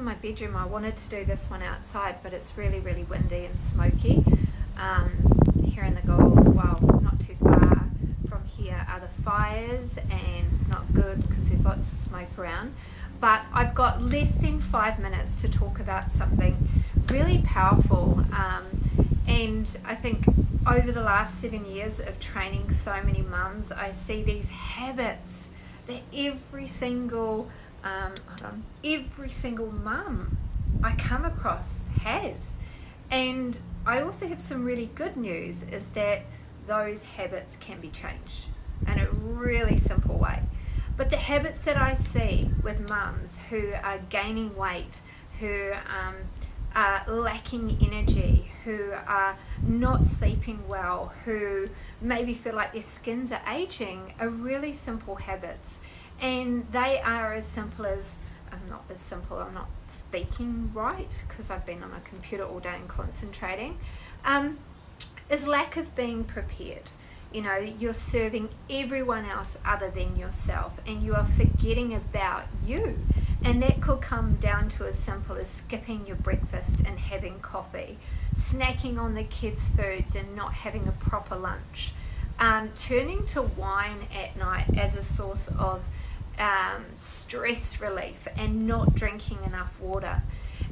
in my bedroom. I wanted to do this one outside, but it's really, really windy and smoky. Here in the Gold, well, not too far from here are the fires, and it's not good because there's lots of smoke around. But I've got less than 5 minutes to talk about something really powerful. And I think over the last 7 years of training so many mums, I see these habits that every single mum I come across has. And I also have some really good news, is that those habits can be changed in a really simple way. But the habits that I see with mums who are gaining weight, who are lacking energy, who are not sleeping well, who maybe feel like their skins are aging, are really simple habits. And they are as simple as, I'm not speaking right because I've been on a computer all day and concentrating, is lack of being prepared. You know, you're serving everyone else other than yourself, and you are forgetting about you. And that could come down to as simple as skipping your breakfast and having coffee, snacking on the kids' foods and not having a proper lunch, turning to wine at night as a source of stress relief and not drinking enough water.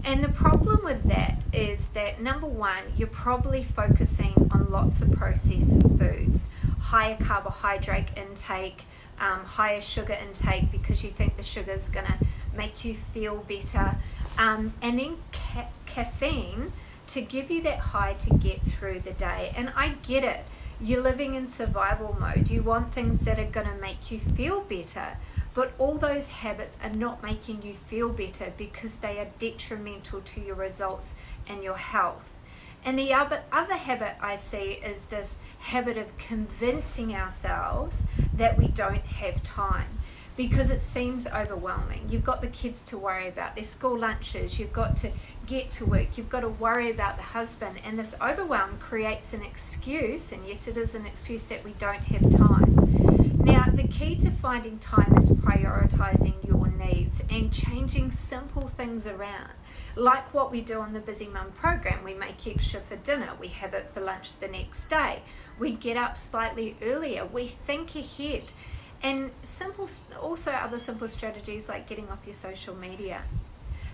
And the problem with that is that, number one, you're probably focusing on lots of processed foods, higher carbohydrate intake, higher sugar intake because you think the sugar is going to make you feel better, and then caffeine to give you that high to get through the day. And I get it. You're living in survival mode. You want things that are going to make you feel better. But all those habits are not making you feel better because they are detrimental to your results and your health. And the other habit I see is this habit of convincing ourselves that we don't have time because it seems overwhelming. You've got the kids to worry about, their school lunches, you've got to get to work, you've got to worry about the husband, and this overwhelm creates an excuse, and yes, it is an excuse, that we don't have time. Now, the key to finding time is prioritizing your needs and changing simple things around. Like what we do on the Busy Mum program, we make extra for dinner, we have it for lunch the next day, we get up slightly earlier, we think ahead. And also other simple strategies like getting off your social media.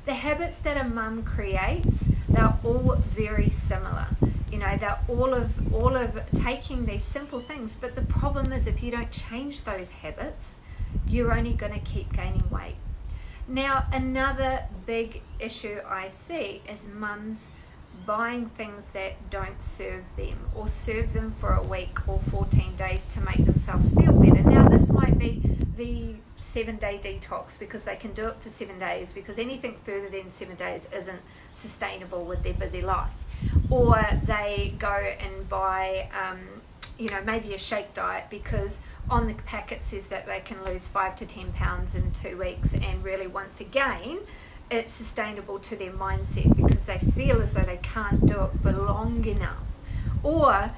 The habits that a mum creates, they're all very similar. You know, they're all of taking these simple things, but the problem is if you don't change those habits, you're only going to keep gaining weight. Now, another big issue I see is mums buying things that don't serve them, or serve them for a week or 14 days to make themselves feel better. Now, this might be the 7-day detox because they can do it for 7 days, because anything further than 7 days isn't sustainable with their busy life. Or they go and buy maybe a shake diet because on the packet says that they can lose 5 to 10 pounds in 2 weeks, and really, once again, it's sustainable to their mindset because they feel as though they can't do it for long enough. Or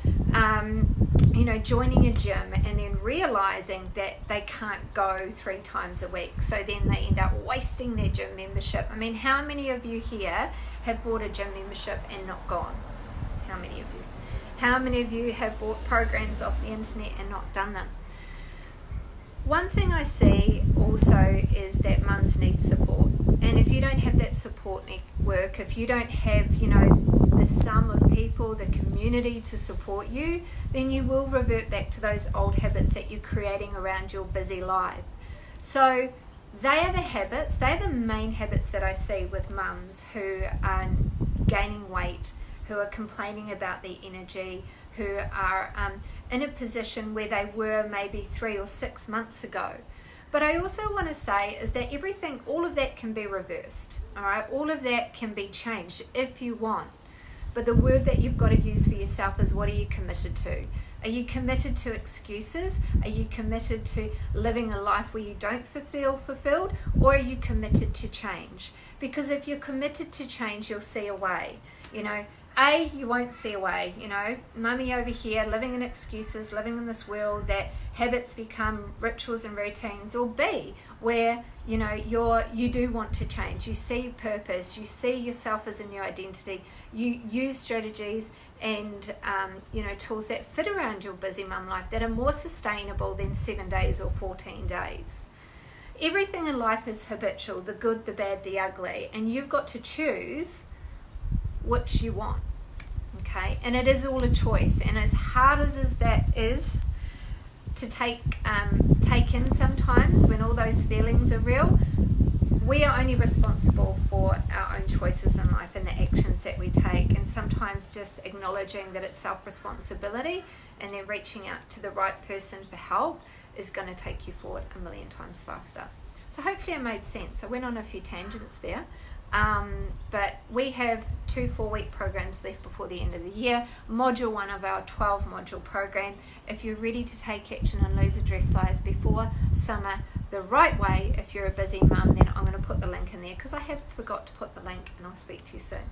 joining a gym and then realizing that they can't go 3 times a week, so then they end up wasting their gym membership. I mean, how many of you here have bought a gym membership and not gone? How many of you? How many of you have bought programs off the internet and not done them? One thing I see also is that mums need support. And if you don't have that support network, if you don't have, the sum of people, the community to support you, then you will revert back to those old habits that you're creating around your busy life. So they are the habits, they're the main habits that I see with mums who are gaining weight, who are complaining about their energy, who are in a position where they were maybe 3 or 6 months ago. But I also want to say is that all of that can be reversed, all right? All of that can be changed if you want. But the word that you've got to use for yourself is, what are you committed to? Are you committed to excuses? Are you committed to living a life where you don't feel fulfilled? Or are you committed to change? Because if you're committed to change, you'll see a way. You won't see a way, mummy over here living in excuses, living in this world that habits become rituals and routines. Or B, where you know, you do want to change. You see purpose. You see yourself as a new identity. You use strategies and you know, tools that fit around your busy mum life that are more sustainable than 7 days or 14 days. Everything in life is habitual, the good, the bad, the ugly, and you've got to choose which you want. Okay, and it is all a choice, and as hard as that is to take in sometimes when all those feelings are real, we are only responsible for our own choices in life and the actions that we take, and sometimes just acknowledging that it's self-responsibility and then reaching out to the right person for help is going to take you forward a million times faster. So hopefully it made sense. I went on a few tangents there. But we have 2 4-week programs left before the end of the year. Module 1 of our 12 module program. If you're ready to take action and lose a dress size before summer the right way, if you're a busy mum, then I'm going to put the link in there because I have forgot to put the link, and I'll speak to you soon.